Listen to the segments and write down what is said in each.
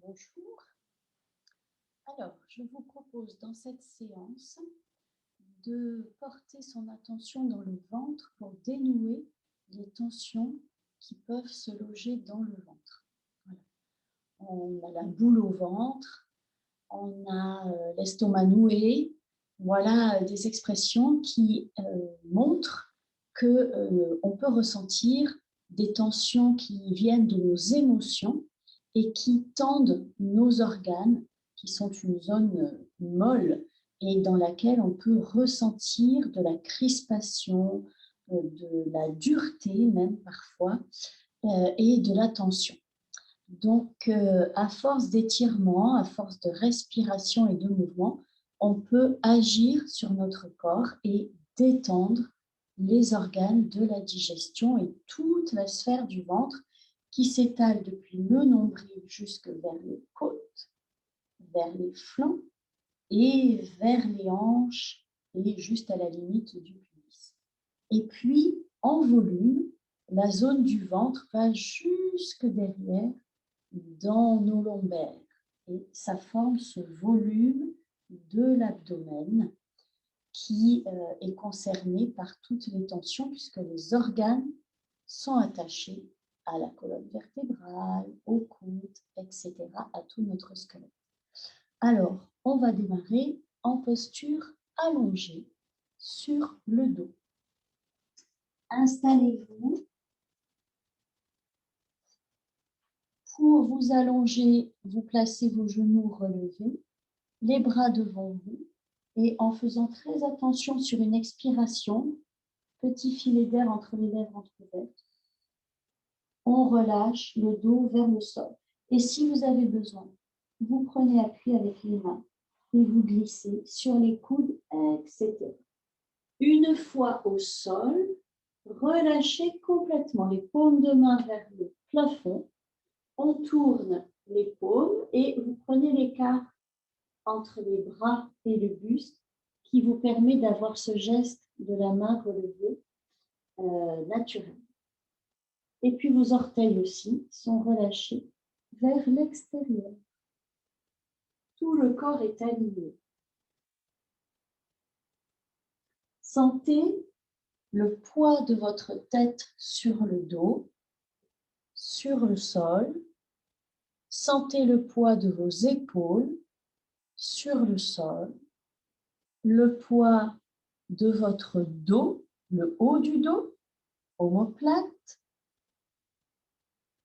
Bonjour. Alors, je vous propose dans cette séance de porter son attention dans le ventre pour dénouer les tensions qui peuvent se loger dans le ventre. Voilà. On a la boule au ventre, on a l'estomac noué. Voilà des expressions qui montrent qu'on peut ressentir des tensions qui viennent de nos émotions et qui tendent nos organes, qui sont une zone molle et dans laquelle on peut ressentir de la crispation, de la dureté même parfois, et de la tension. Donc, à force d'étirement, à force de respiration et de mouvement, on peut agir sur notre corps et détendre les organes de la digestion et toute la sphère du ventre qui s'étale depuis le nombril jusque vers les côtes, vers les flancs et vers les hanches et juste à la limite du pubis. Et puis, en volume, la zone du ventre va jusque derrière dans nos lombaires et ça forme ce volume de l'abdomen qui est concerné par toutes les tensions puisque les organes sont attachés à la colonne vertébrale, aux côtes, etc., à tout notre squelette. Alors, on va démarrer en posture allongée sur le dos. Installez-vous. Pour vous allonger, vous placez vos genoux relevés, les bras devant vous et en faisant très attention sur une expiration, petit filet d'air entre les lèvres entrouvertes, on relâche le dos vers le sol. Et si vous avez besoin, vous prenez appui avec les mains et vous glissez sur les coudes, etc. Une fois au sol, relâchez complètement les paumes de main vers le plafond. On tourne les paumes et vous prenez l'écart entre les bras et le buste qui vous permet d'avoir ce geste de la main relevée naturel. Et puis vos orteils aussi sont relâchés vers l'extérieur. Tout le corps est aligné. Sentez le poids de votre tête sur le dos, sur le sol. Sentez le poids de vos épaules sur le sol, le poids de votre dos, le haut du dos, omoplate,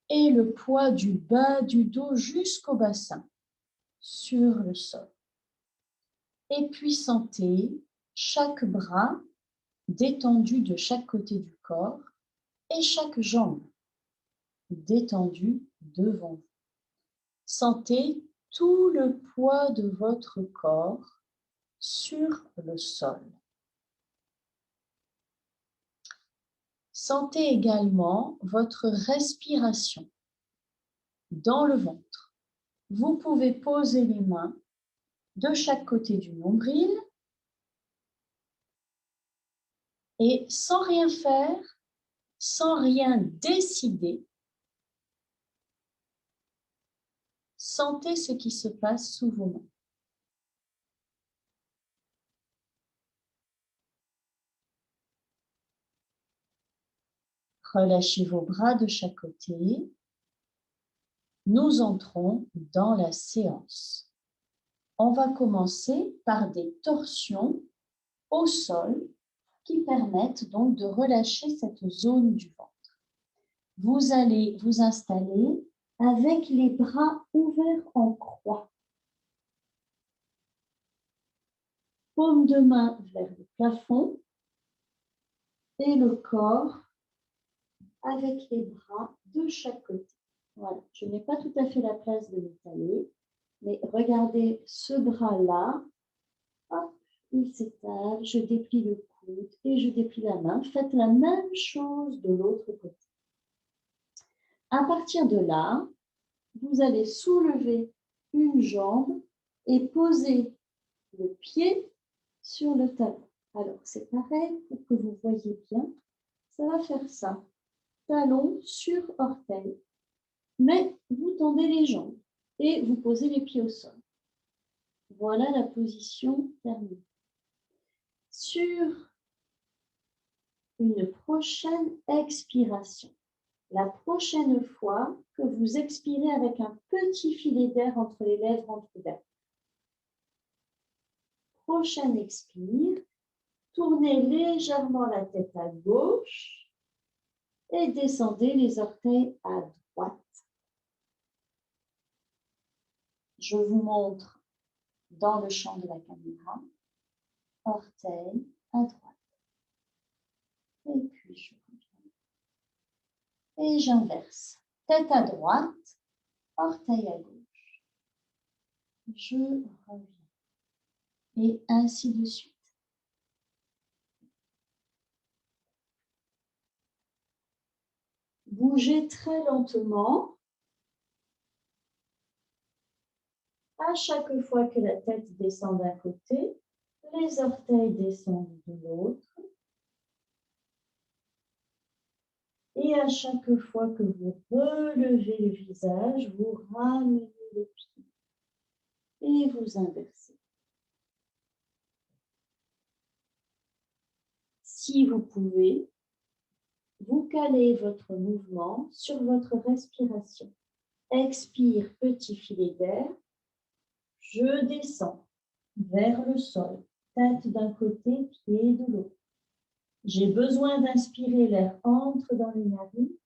et le poids du bas du dos jusqu'au bassin sur le sol. Et puis sentez chaque bras détendu de chaque côté du corps et chaque jambe détendue devant vous. Sentez tout le poids de votre corps sur le sol. Sentez également votre respiration dans le ventre. Vous pouvez poser les mains de chaque côté du nombril et sans rien faire, sans rien décider, sentez ce qui se passe sous vos mains. Relâchez vos bras de chaque côté. Nous entrons dans la séance. On va commencer par des torsions au sol qui permettent donc de relâcher cette zone du ventre. Vous allez vous installer avec les bras ouverts en croix. Paume de main vers le plafond et le corps avec les bras de chaque côté. Voilà, je n'ai pas tout à fait la place de m'étaler, mais regardez ce bras-là, hop, il s'étale, je déplie le coude et je déplie la main. Faites la même chose de l'autre côté. À partir de là, vous allez soulever une jambe et poser le pied sur le talon. Alors, c'est pareil pour que vous voyez bien. Ça va faire ça. Talon sur orteil. Mais vous tendez les jambes. et vous posez les pieds au sol. Voilà la position terminée. Sur une prochaine expiration, la prochaine fois que vous expirez avec un petit filet d'air entre les lèvres entrouvertes. Prochaine expire, tournez légèrement la tête à gauche et descendez les orteils à droite. Je vous montre dans le champ de la caméra, orteil à droite. Et puis je reviens. Et j'inverse. Tête à droite, orteil à gauche. Je reviens. Et ainsi de suite. Bougez très lentement. À chaque fois que la tête descend d'un côté, les orteils descendent de l'autre. Et à chaque fois que vous relevez le visage, vous ramenez les pieds et vous inversez. Si vous pouvez, vous calez votre mouvement sur votre respiration. Expire, petit filet d'air. Je descends vers le sol, tête d'un côté, pied de l'autre. J'ai besoin d'inspirer, l'air entre dans les narines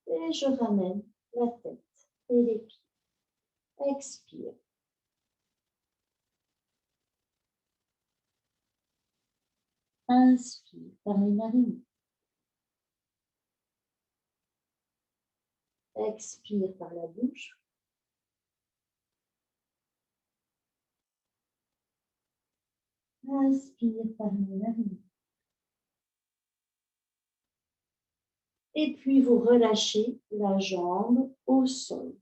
et je ramène la tête et les pieds. Expire. Inspire par les narines. Expire par la bouche. Inspire par les narines. Et puis vous relâchez la jambe au sol.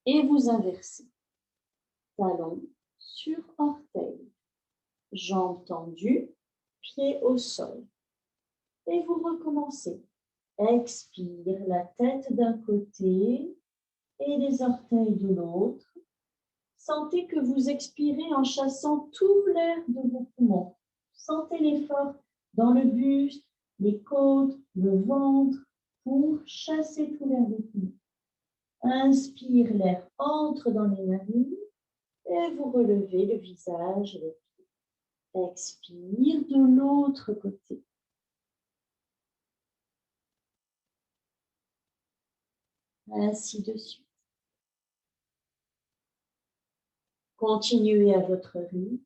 Et vous inversez. Talon sur orteil. Jambes tendues, pieds au sol. Et vous recommencez. Expire, la tête d'un côté et les orteils de l'autre. Sentez que vous expirez en chassant tout l'air de vos poumons. Sentez l'effort dans le buste, les côtes, le ventre, pour chasser tout l'air des poumons. Inspire, l'air entre dans les narines et vous relevez le visage, les pieds. Expire de l'autre côté. Ainsi de suite. Continuez à votre rythme.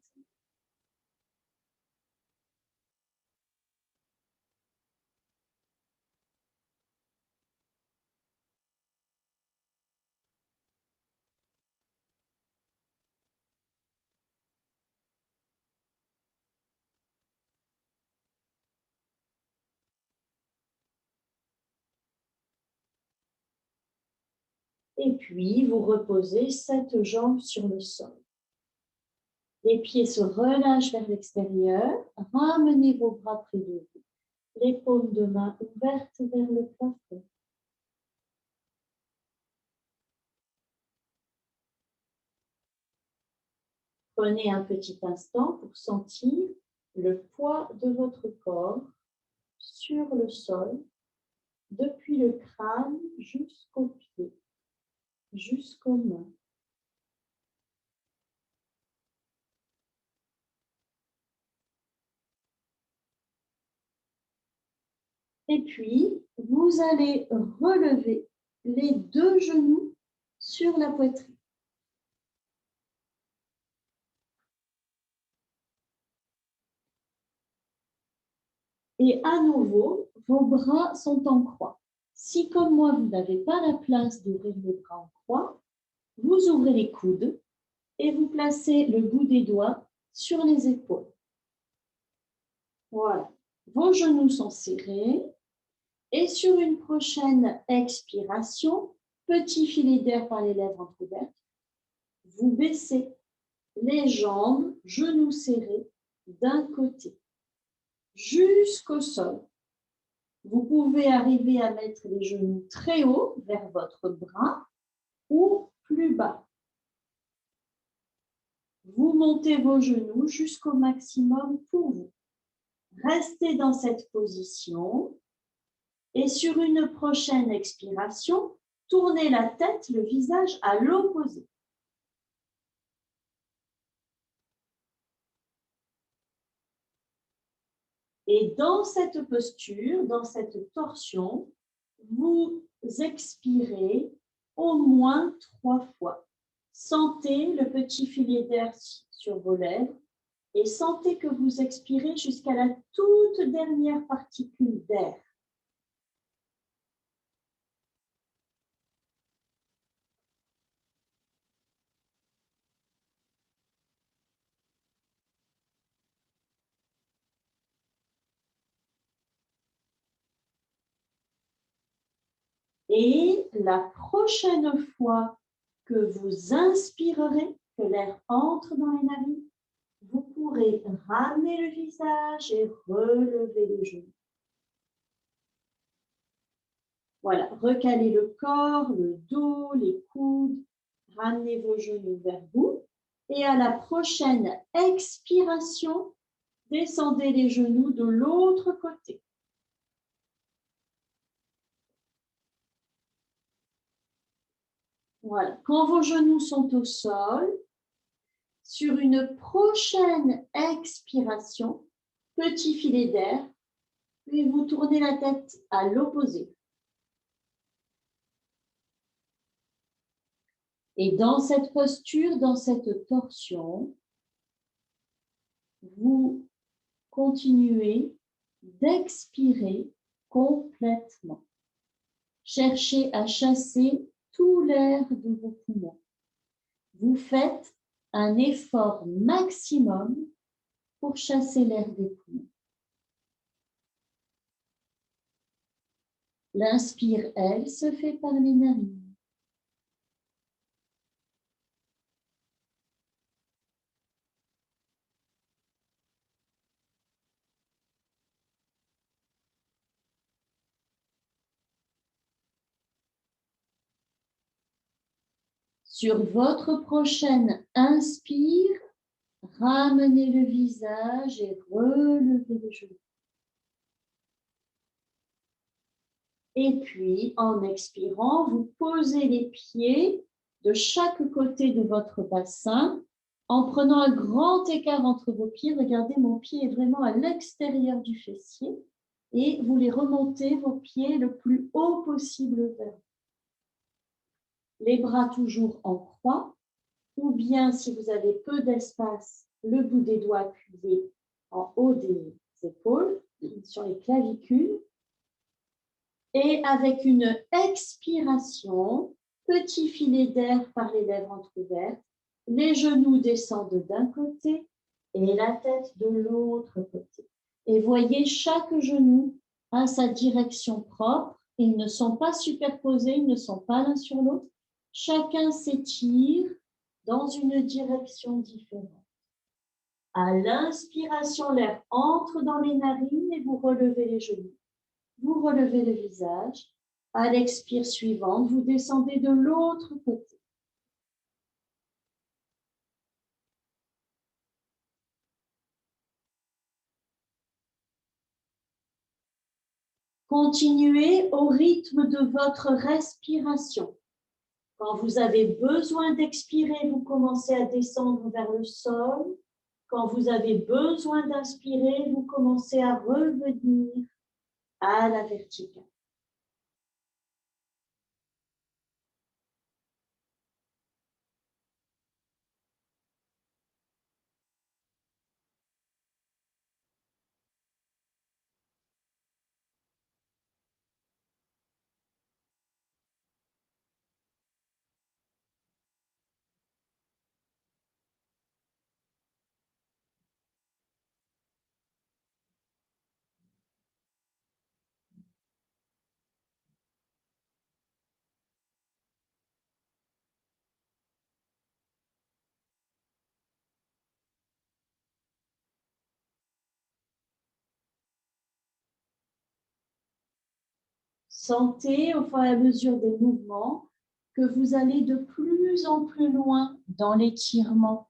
Et puis, vous reposez cette jambe sur le sol. Les pieds se relâchent vers l'extérieur. Ramenez vos bras près de vous. Les paumes de main ouvertes vers le plafond. Prenez un petit instant pour sentir le poids de votre corps sur le sol, depuis le crâne jusqu'aux pieds, jusqu'aux mains. Et puis, vous allez relever les deux genoux sur la poitrine. Et à nouveau, vos bras sont en croix. Si, comme moi, vous n'avez pas la place d'ouvrir les bras en croix, vous ouvrez les coudes et vous placez le bout des doigts sur les épaules. Voilà. Vos genoux sont serrés. Et sur une prochaine expiration, petit filet d'air par les lèvres entrouvertes, vous baissez les jambes, genoux serrés, d'un côté, jusqu'au sol. Vous pouvez arriver à mettre les genoux très haut vers votre bras ou plus montez vos genoux jusqu'au maximum pour vous. Restez dans cette position et sur une prochaine expiration, tournez la tête, le visage à l'opposé. Et dans cette posture, dans cette torsion, vous expirez au moins 3 fois. Sentez le petit filet d'air sur vos lèvres et sentez que vous expirez jusqu'à la toute dernière particule d'air. Et la prochaine fois que vous inspirerez, que l'air entre dans les narines, vous pourrez ramener le visage et relever les genoux. Voilà, recalez le corps, le dos, les coudes, ramenez vos genoux vers vous. Et à la prochaine expiration, descendez les genoux de l'autre côté. Voilà, quand vos genoux sont au sol, sur une prochaine expiration, petit filet d'air, puis vous tournez la tête à l'opposé. Et dans cette posture, dans cette torsion, vous continuez d'expirer complètement. Cherchez à chasser tout l'air de vos poumons. Vous faites un effort maximum pour chasser l'air des poumons. L'inspire, elle, se fait par les narines. Sur votre prochaine inspire, ramenez le visage et relevez les genoux. Et puis, en expirant, vous posez les pieds de chaque côté de votre bassin en prenant un grand écart entre vos pieds. Regardez, mon pied est vraiment à l'extérieur du fessier et vous les remontez, vos pieds, le plus haut possible vers vous. Les bras toujours en croix, ou bien, si vous avez peu d'espace, le bout des doigts appuyé en haut des épaules, sur les clavicules. Et avec une expiration, petit filet d'air par les lèvres entrouvertes, les genoux descendent d'un côté et la tête de l'autre côté. Et voyez, chaque genou a sa direction propre. Ils ne sont pas superposés, ils ne sont pas l'un sur l'autre. Chacun s'étire dans une direction différente. À l'inspiration, l'air entre dans les narines et vous relevez les genoux. Vous relevez le visage. À l'expire suivante, vous descendez de l'autre côté. Continuez au rythme de votre respiration. Quand vous avez besoin d'expirer, vous commencez à descendre vers le sol. Quand vous avez besoin d'inspirer, vous commencez à revenir à la verticale. Sentez au fur et à mesure des mouvements que vous allez de plus en plus loin dans l'étirement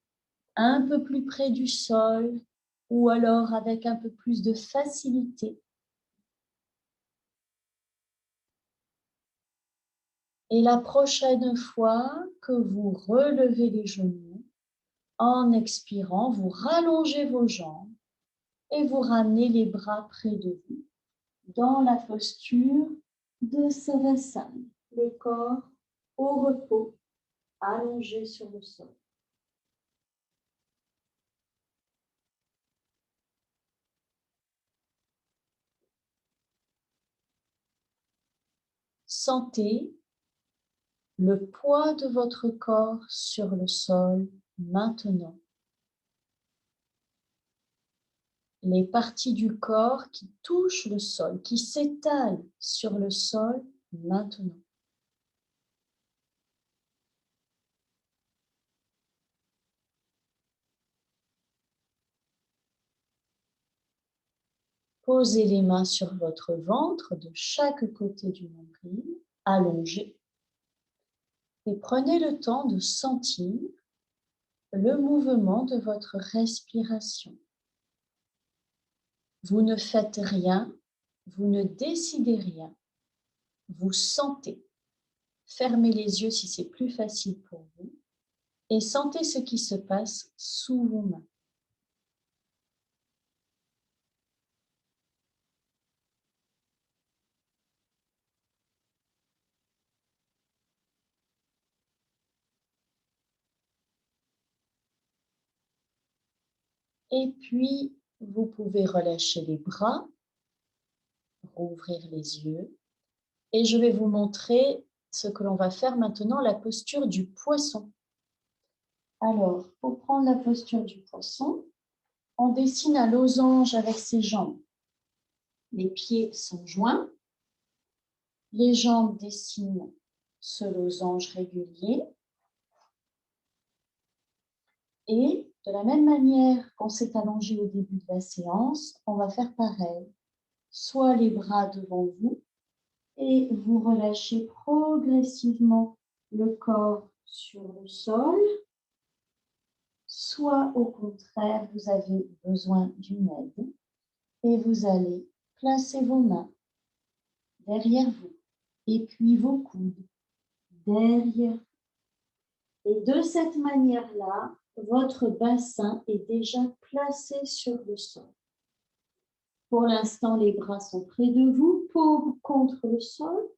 un peu plus près du sol ou alors avec un peu plus de facilité. Et la prochaine fois que vous relevez les genoux, en expirant, vous rallongez vos jambes et vous ramenez les bras près de vous dans la posture de Savasana, le corps au repos, allongé sur le sol. Sentez le poids de votre corps sur le sol maintenant. Les parties du corps qui touchent le sol, qui s'étalent sur le sol maintenant. Posez les mains sur votre ventre de chaque côté du nombril, allongé. Et prenez le temps de sentir le mouvement de votre respiration. Vous ne faites rien, vous ne décidez rien, vous sentez. Fermez les yeux si c'est plus facile pour vous et sentez ce qui se passe sous vos mains. Et puis, vous pouvez relâcher les bras, rouvrir les yeux. Et je vais vous montrer ce que l'on va faire maintenant, la posture du poisson. Alors, pour prendre la posture du poisson, on dessine un losange avec ses jambes. Les pieds sont joints. Les jambes dessinent ce losange régulier. Et de la même manière qu'on s'est allongé au début de la séance, on va faire pareil. Soit les bras devant vous et vous relâchez progressivement le corps sur le sol, soit au contraire, vous avez besoin d'une aide et vous allez placer vos mains derrière vous et puis vos coudes derrière. Et de cette manière-là, votre bassin est déjà placé sur le sol. Pour l'instant, les bras sont près de vous, paume contre le sol.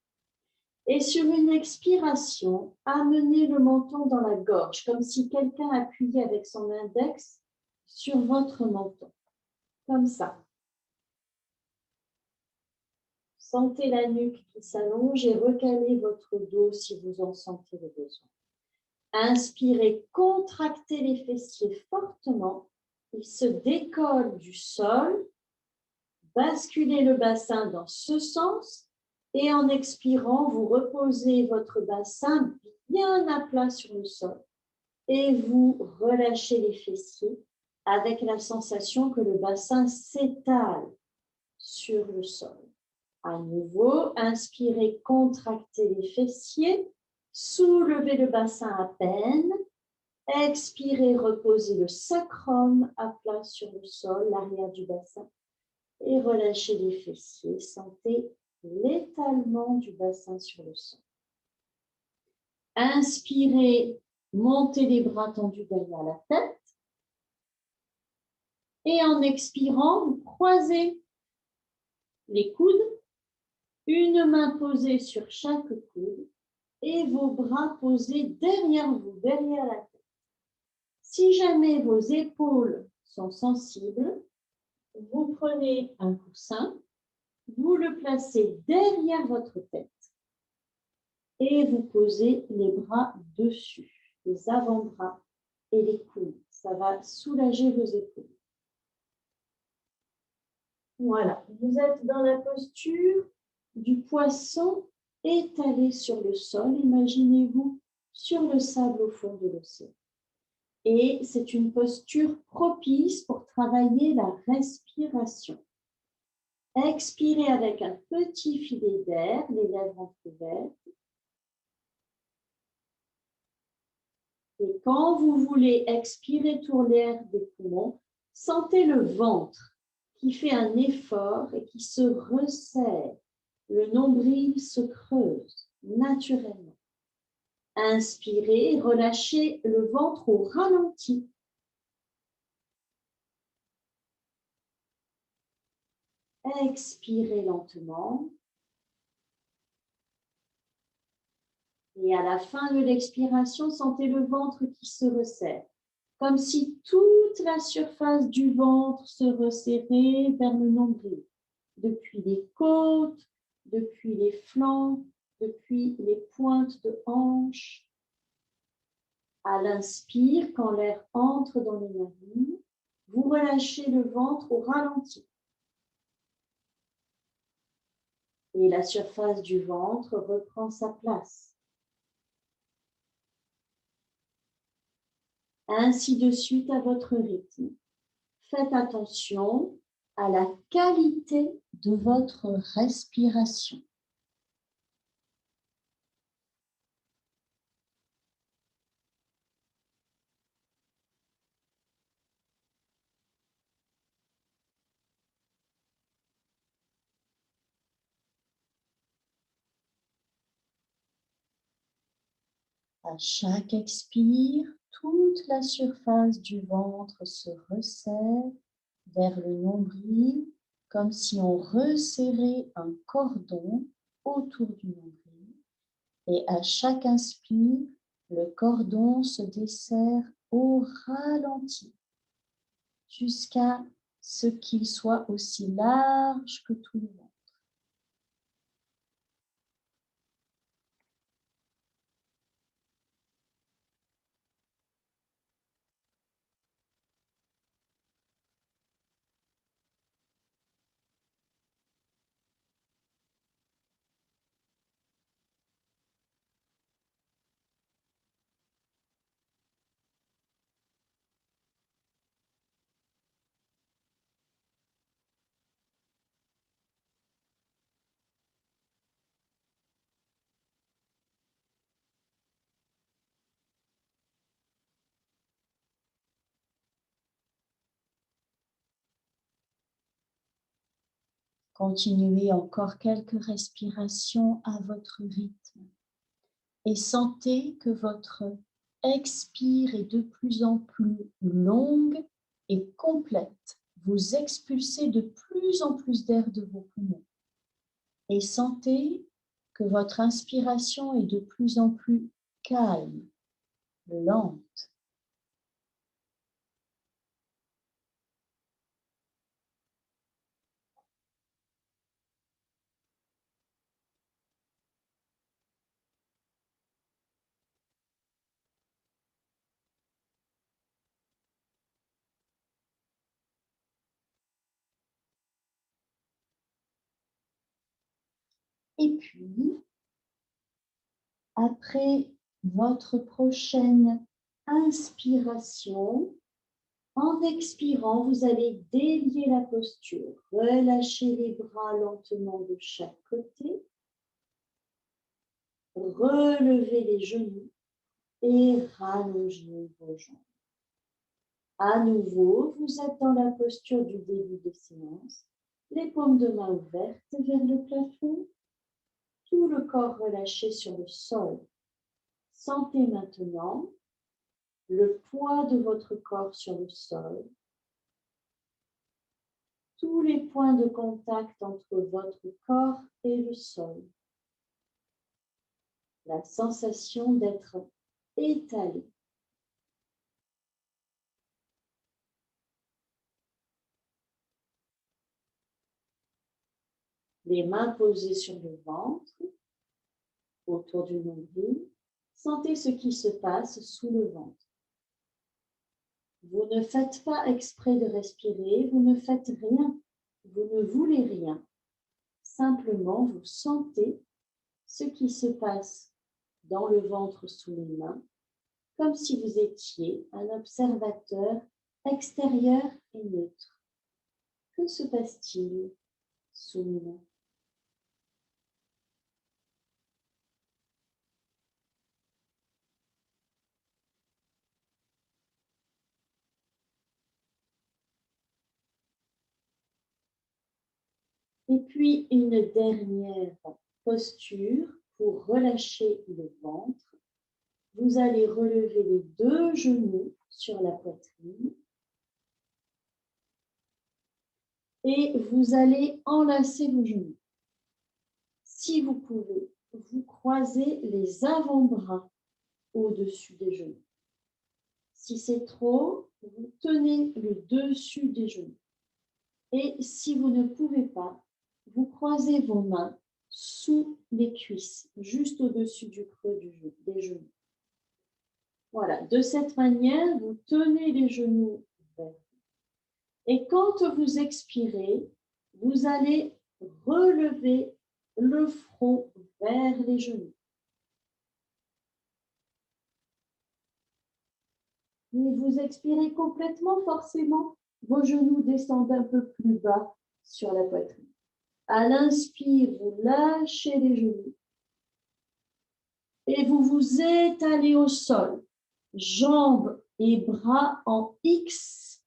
Et sur une expiration, amenez le menton dans la gorge, comme si quelqu'un appuyait avec son index sur votre menton. Comme ça. Sentez la nuque qui s'allonge et recalez votre dos si vous en sentez le besoin. Inspirez, contractez les fessiers fortement. Ils se décollent du sol. Basculez le bassin dans ce sens. Et en expirant, vous reposez votre bassin bien à plat sur le sol. Et vous relâchez les fessiers avec la sensation que le bassin s'étale sur le sol. À nouveau, inspirez, contractez les fessiers. Soulevez le bassin à peine. Expirez, reposez le sacrum à plat sur le sol, l'arrière du bassin. Et relâchez les fessiers. Sentez l'étalement du bassin sur le sol. Inspirez, montez les bras tendus derrière la tête. Et en expirant, vous croisez les coudes, une main posée sur chaque coude et vos bras posés derrière vous, derrière la tête. Si jamais vos épaules sont sensibles, vous prenez un coussin, vous le placez derrière votre tête et vous posez les bras dessus, les avant-bras et les coudes. Ça va soulager vos épaules. Voilà, vous êtes dans la posture du poisson étalé sur le sol. Imaginez-vous sur le sable au fond de l'océan. Et c'est une posture propice pour travailler la respiration. Expirez avec un petit filet d'air, les lèvres entrouvertes. Et quand vous voulez expirer tout l'air des poumons, sentez le ventre qui fait un effort et qui se resserre. Le nombril se creuse naturellement. Inspirez, relâchez le ventre au ralenti. Expirez lentement. Et à la fin de l'expiration, sentez le ventre qui se resserre, comme si toute la surface du ventre se resserrait vers le nombril, depuis les côtes, depuis les flancs, depuis les pointes de hanche. À l'inspire, quand l'air entre dans les narines, vous relâchez le ventre au ralenti. Et la surface du ventre reprend sa place. Ainsi de suite à votre rythme. Faites attention à la qualité de votre respiration. À chaque expire, toute la surface du ventre se resserre vers le nombril, comme si on resserrait un cordon autour du nombril. Et à chaque inspire, le cordon se desserre au ralenti, jusqu'à ce qu'il soit aussi large que tout le ventre. Continuez encore quelques respirations à votre rythme et sentez que votre expire est de plus en plus longue et complète. Vous expulsez de plus en plus d'air de vos poumons et sentez que votre inspiration est de plus en plus calme, lente. Et puis, après votre prochaine inspiration, en expirant, vous allez délier la posture. Relâchez les bras lentement de chaque côté. Relevez les genoux et rallongez vos jambes. À nouveau, vous êtes dans la posture du début de séance. Les paumes de main ouvertes vers le plafond. Tout le corps relâché sur le sol. Sentez maintenant le poids de votre corps sur le sol. Tous les points de contact entre votre corps et le sol. La sensation d'être étalé. Les mains posées sur le ventre, autour du nombril. Sentez ce qui se passe sous le ventre. Vous ne faites pas exprès de respirer, vous ne faites rien, vous ne voulez rien. Simplement, vous sentez ce qui se passe dans le ventre sous les mains, comme si vous étiez un observateur extérieur et neutre. Que se passe-t-il sous les mains? Et puis une dernière posture pour relâcher le ventre. Vous allez relever les deux genoux sur la poitrine. Et vous allez enlacer vos genoux. Si vous pouvez, vous croisez les avant-bras au-dessus des genoux. Si c'est trop, vous tenez le dessus des genoux. Et si vous ne pouvez pas, vous croisez vos mains sous les cuisses, juste au-dessus du creux des genoux. Voilà, de cette manière, vous tenez les genoux vers vous. Et quand vous expirez, vous allez relever le front vers les genoux. Et vous expirez complètement, forcément, vos genoux descendent un peu plus bas sur la poitrine. À l'inspire, vous lâchez les genoux et vous vous étalez au sol, jambes et bras en X.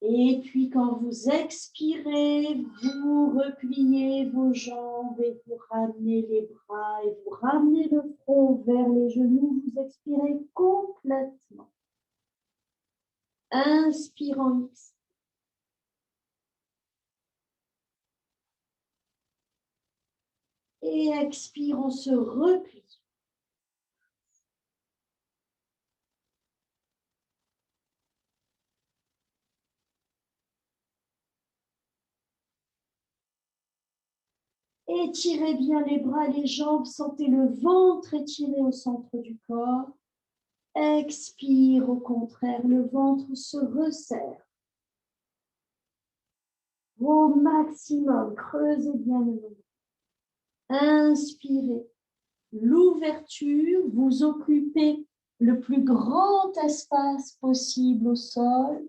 Et puis quand vous expirez, vous repliez vos jambes et vous ramenez les bras et vous ramenez le front vers les genoux. Vous expirez complètement. Inspire en X. Et expire, on se replie. Étirez bien les bras et les jambes, sentez le ventre étiré au centre du corps. Expire, au contraire, le ventre se resserre. Au maximum, creusez bien le nombril. Inspirez. L'ouverture, vous occupez le plus grand espace possible au sol.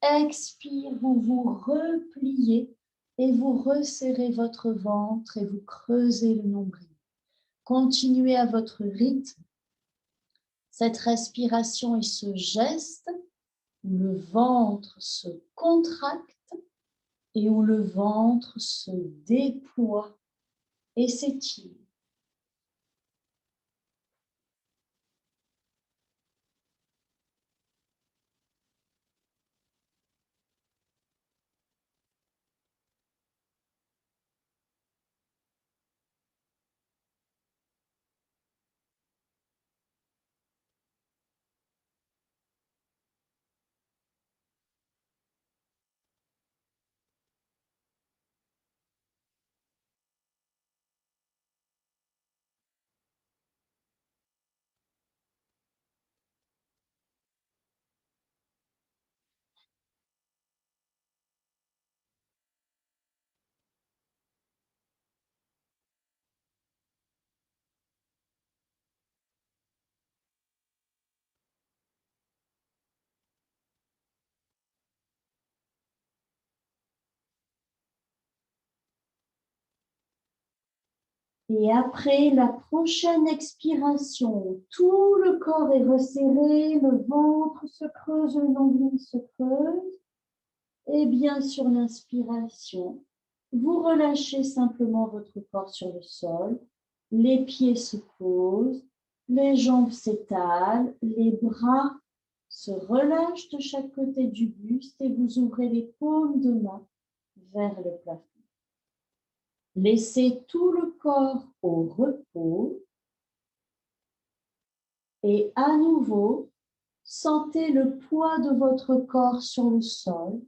Expire, vous vous repliez et vous resserrez votre ventre et vous creusez le nombril. Continuez à votre rythme. Cette respiration et ce geste où le ventre se contracte et où le ventre se déploie et s'étire. Et après la prochaine expiration, tout le corps est resserré, le ventre se creuse, le nombril se creuse. Et bien sur l'inspiration, vous relâchez simplement votre corps sur le sol, les pieds se posent, les jambes s'étalent, les bras se relâchent de chaque côté du buste et vous ouvrez les paumes de main vers le plafond. Laissez tout le corps au repos et à nouveau, sentez le poids de votre corps sur le sol.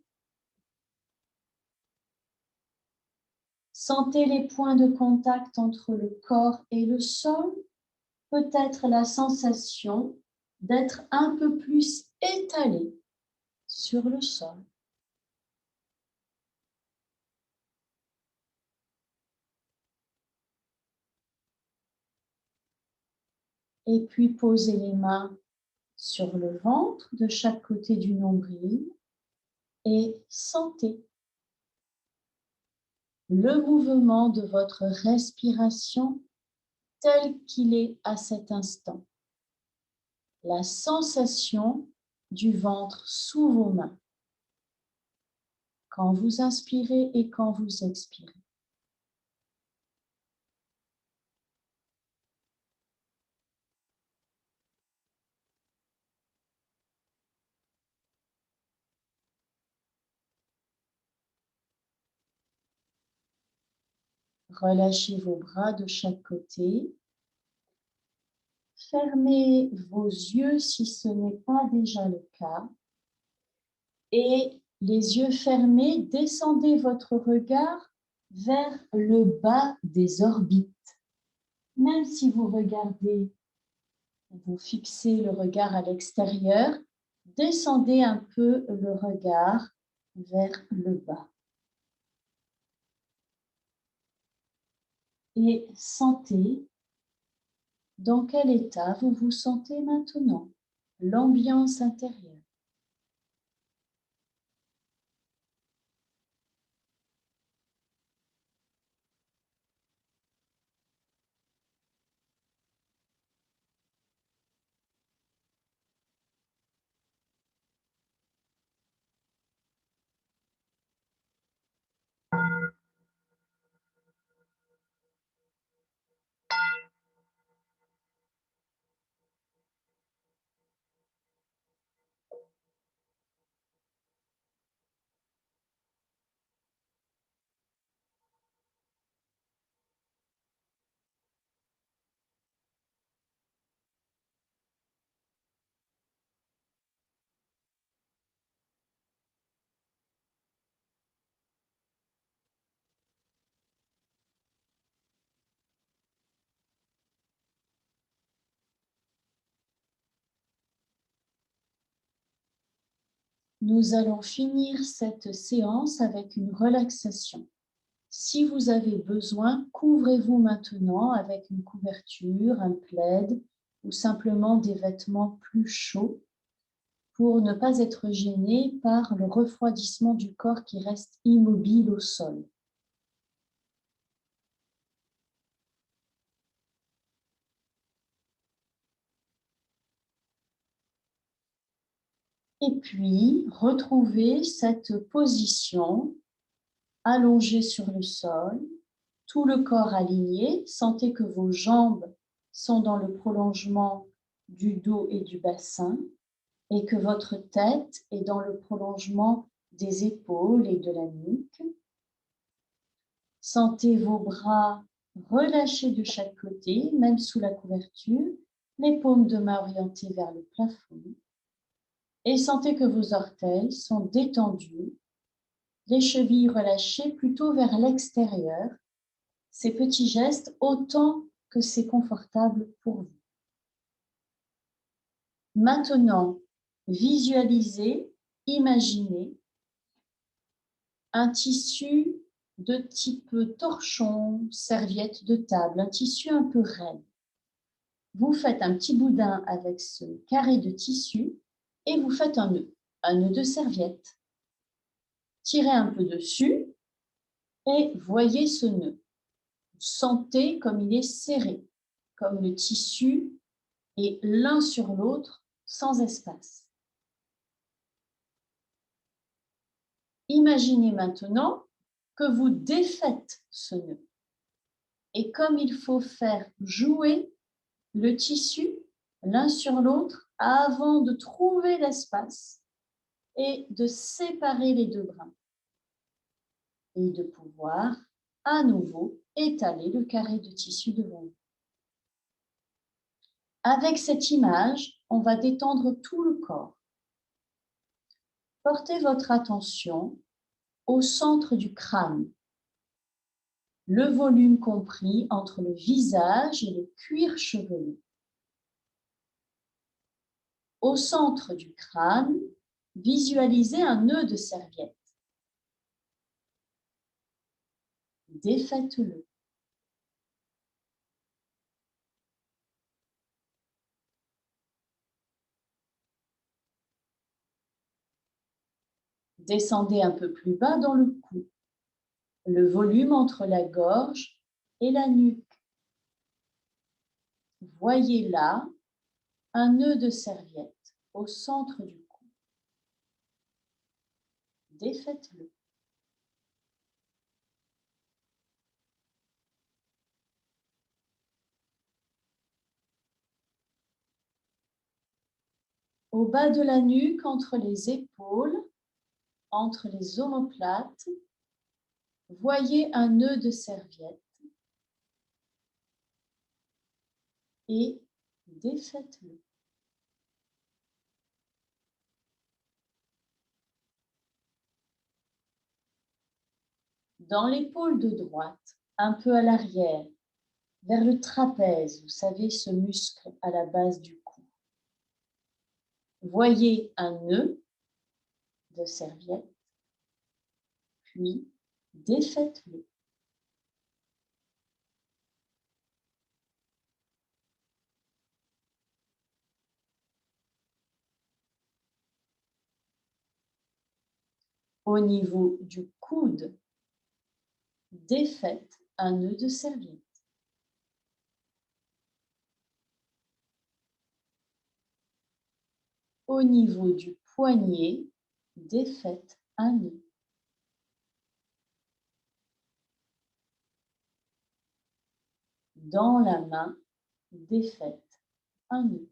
Sentez les points de contact entre le corps et le sol. Peut-être la sensation d'être un peu plus étalé sur le sol. Et puis posez les mains sur le ventre de chaque côté du nombril et sentez le mouvement de votre respiration tel qu'il est à cet instant. La sensation du ventre sous vos mains quand vous inspirez et quand vous expirez. Relâchez vos bras de chaque côté. Fermez vos yeux si ce n'est pas déjà le cas. Et les yeux fermés, descendez votre regard vers le bas des orbites. Même si vous regardez, vous fixez le regard à l'extérieur, descendez un peu le regard vers le bas. Et sentez dans quel état vous vous sentez maintenant, l'ambiance intérieure. Nous allons finir cette séance avec une relaxation. Si vous avez besoin, couvrez-vous maintenant avec une couverture, un plaid ou simplement des vêtements plus chauds pour ne pas être gêné par le refroidissement du corps qui reste immobile au sol. Et puis, retrouvez cette position allongée sur le sol, tout le corps aligné. Sentez que vos jambes sont dans le prolongement du dos et du bassin et que votre tête est dans le prolongement des épaules et de la nuque. Sentez vos bras relâchés de chaque côté, même sous la couverture, les paumes de main orientées vers le plafond. Et sentez que vos orteils sont détendus, les chevilles relâchées plutôt vers l'extérieur. Ces petits gestes autant que c'est confortable pour vous. Maintenant, visualisez, imaginez un tissu de type torchon, serviette de table, un tissu un peu raide. Vous faites un petit boudin avec ce carré de tissu et vous faites un nœud de serviette. Tirez un peu dessus et voyez ce nœud. Sentez comme il est serré, comme le tissu est l'un sur l'autre sans espace. Imaginez maintenant que vous défaites ce nœud. Et comme il faut faire jouer le tissu l'un sur l'autre avant de trouver l'espace et de séparer les deux brins et de pouvoir à nouveau étaler le carré de tissu devant vous. Avec cette image, on va détendre tout le corps. Portez votre attention au centre du crâne, le volume compris entre le visage et le cuir chevelu. Au centre du crâne, visualisez un nœud de serviette. Défaites-le. Descendez un peu plus bas dans le cou, le volume entre la gorge et la nuque. Voyez là un nœud de serviette au centre du cou. défaites-le. Au bas de la nuque, entre les épaules, entre les omoplates, voyez un nœud de serviette et défaites-le. Dans l'épaule de droite, un peu à l'arrière, vers le trapèze, vous savez, ce muscle à la base du cou. Voyez un nœud de serviette, puis défaites-le. Au niveau du coude, défaites un nœud de serviette. Au niveau du poignet, défaites un nœud. Dans la main, défaites un nœud.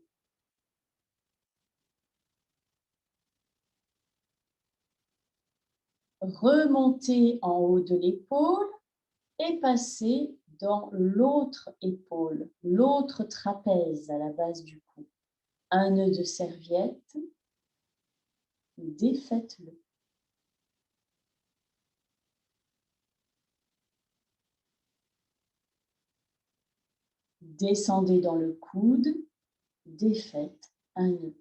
Remontez en haut de l'épaule et passez dans l'autre épaule, l'autre trapèze à la base du cou. Un nœud de serviette, défaites-le. Descendez dans le coude, défaites un nœud.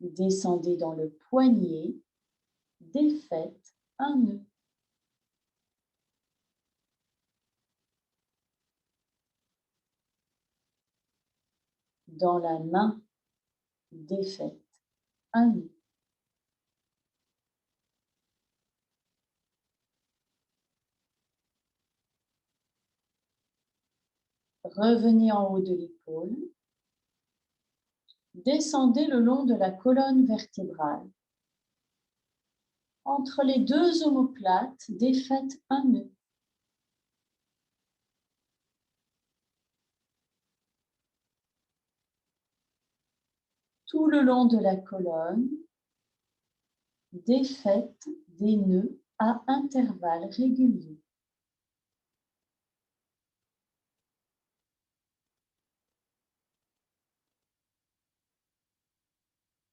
Descendez dans le poignet, défaites un nœud. Dans la main, défaites un nœud. Revenez en haut de l'épaule. Descendez le long de la colonne vertébrale. Entre les deux omoplates, défaites un nœud. Tout le long de la colonne, défaites des nœuds à intervalles réguliers.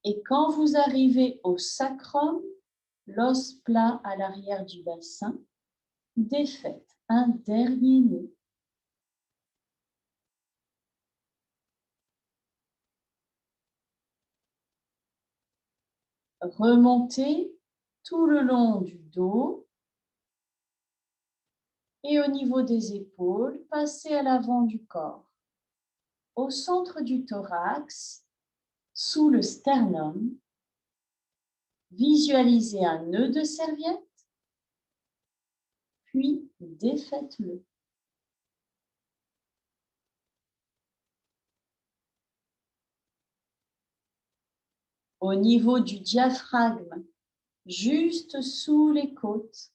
Et quand vous arrivez au sacrum, l'os plat à l'arrière du bassin, défaites un dernier nœud. Remontez tout le long du dos et au niveau des épaules, passez à l'avant du corps. Au centre du thorax, sous le sternum, visualisez un nœud de serviette, puis défaites-le. Au niveau du diaphragme, juste sous les côtes,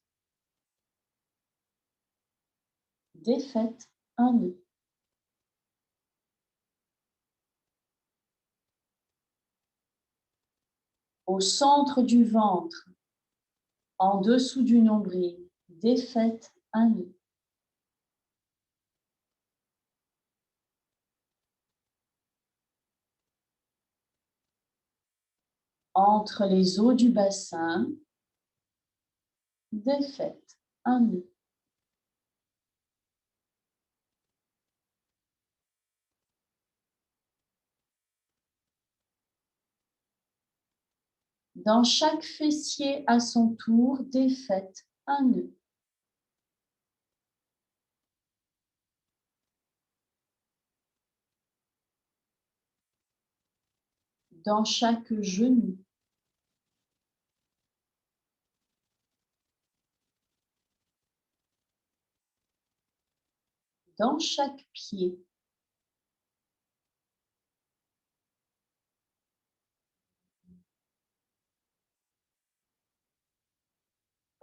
défaites un nœud. Au centre du ventre, en dessous du nombril, défaites un nœud. Entre les os du bassin, défaites un nœud. Dans chaque fessier à son tour, défaites un nœud. Dans chaque genou. Dans chaque pied.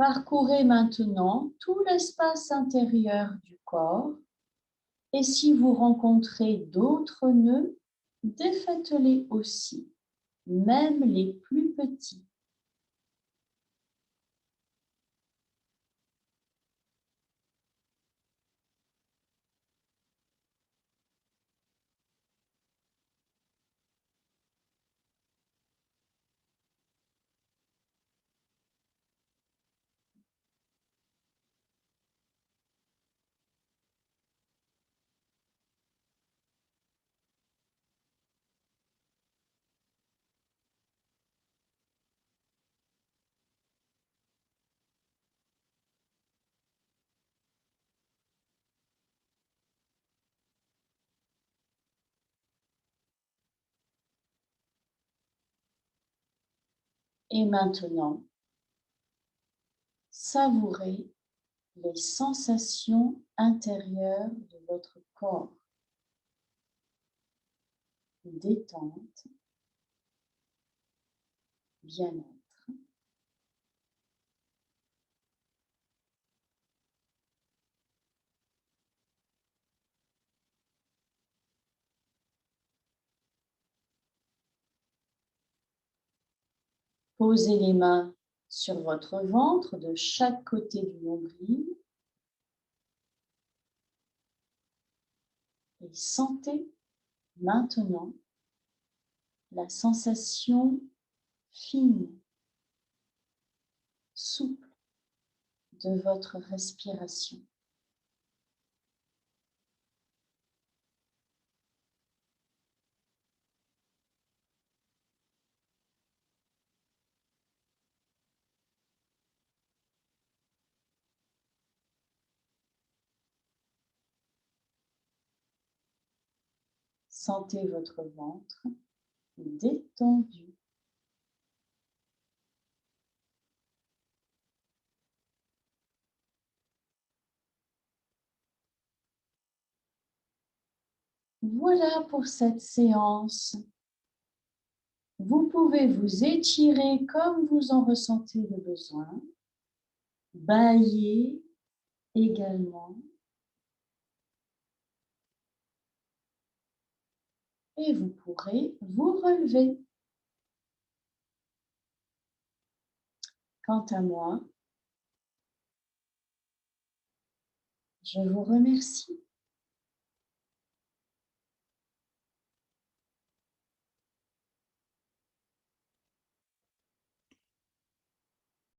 Parcourez maintenant tout l'espace intérieur du corps et si vous rencontrez d'autres nœuds, défaites-les aussi, même les plus petits. Et maintenant, savourez les sensations intérieures de votre corps. Détente, bien-être. Posez les mains sur votre ventre de chaque côté du nombril et sentez maintenant la sensation fine, souple de votre respiration. Sentez votre ventre détendu. Voilà pour cette séance. Vous pouvez vous étirer comme vous en ressentez le besoin, bâiller également, et vous pourrez vous relever. Quant à moi, je vous remercie.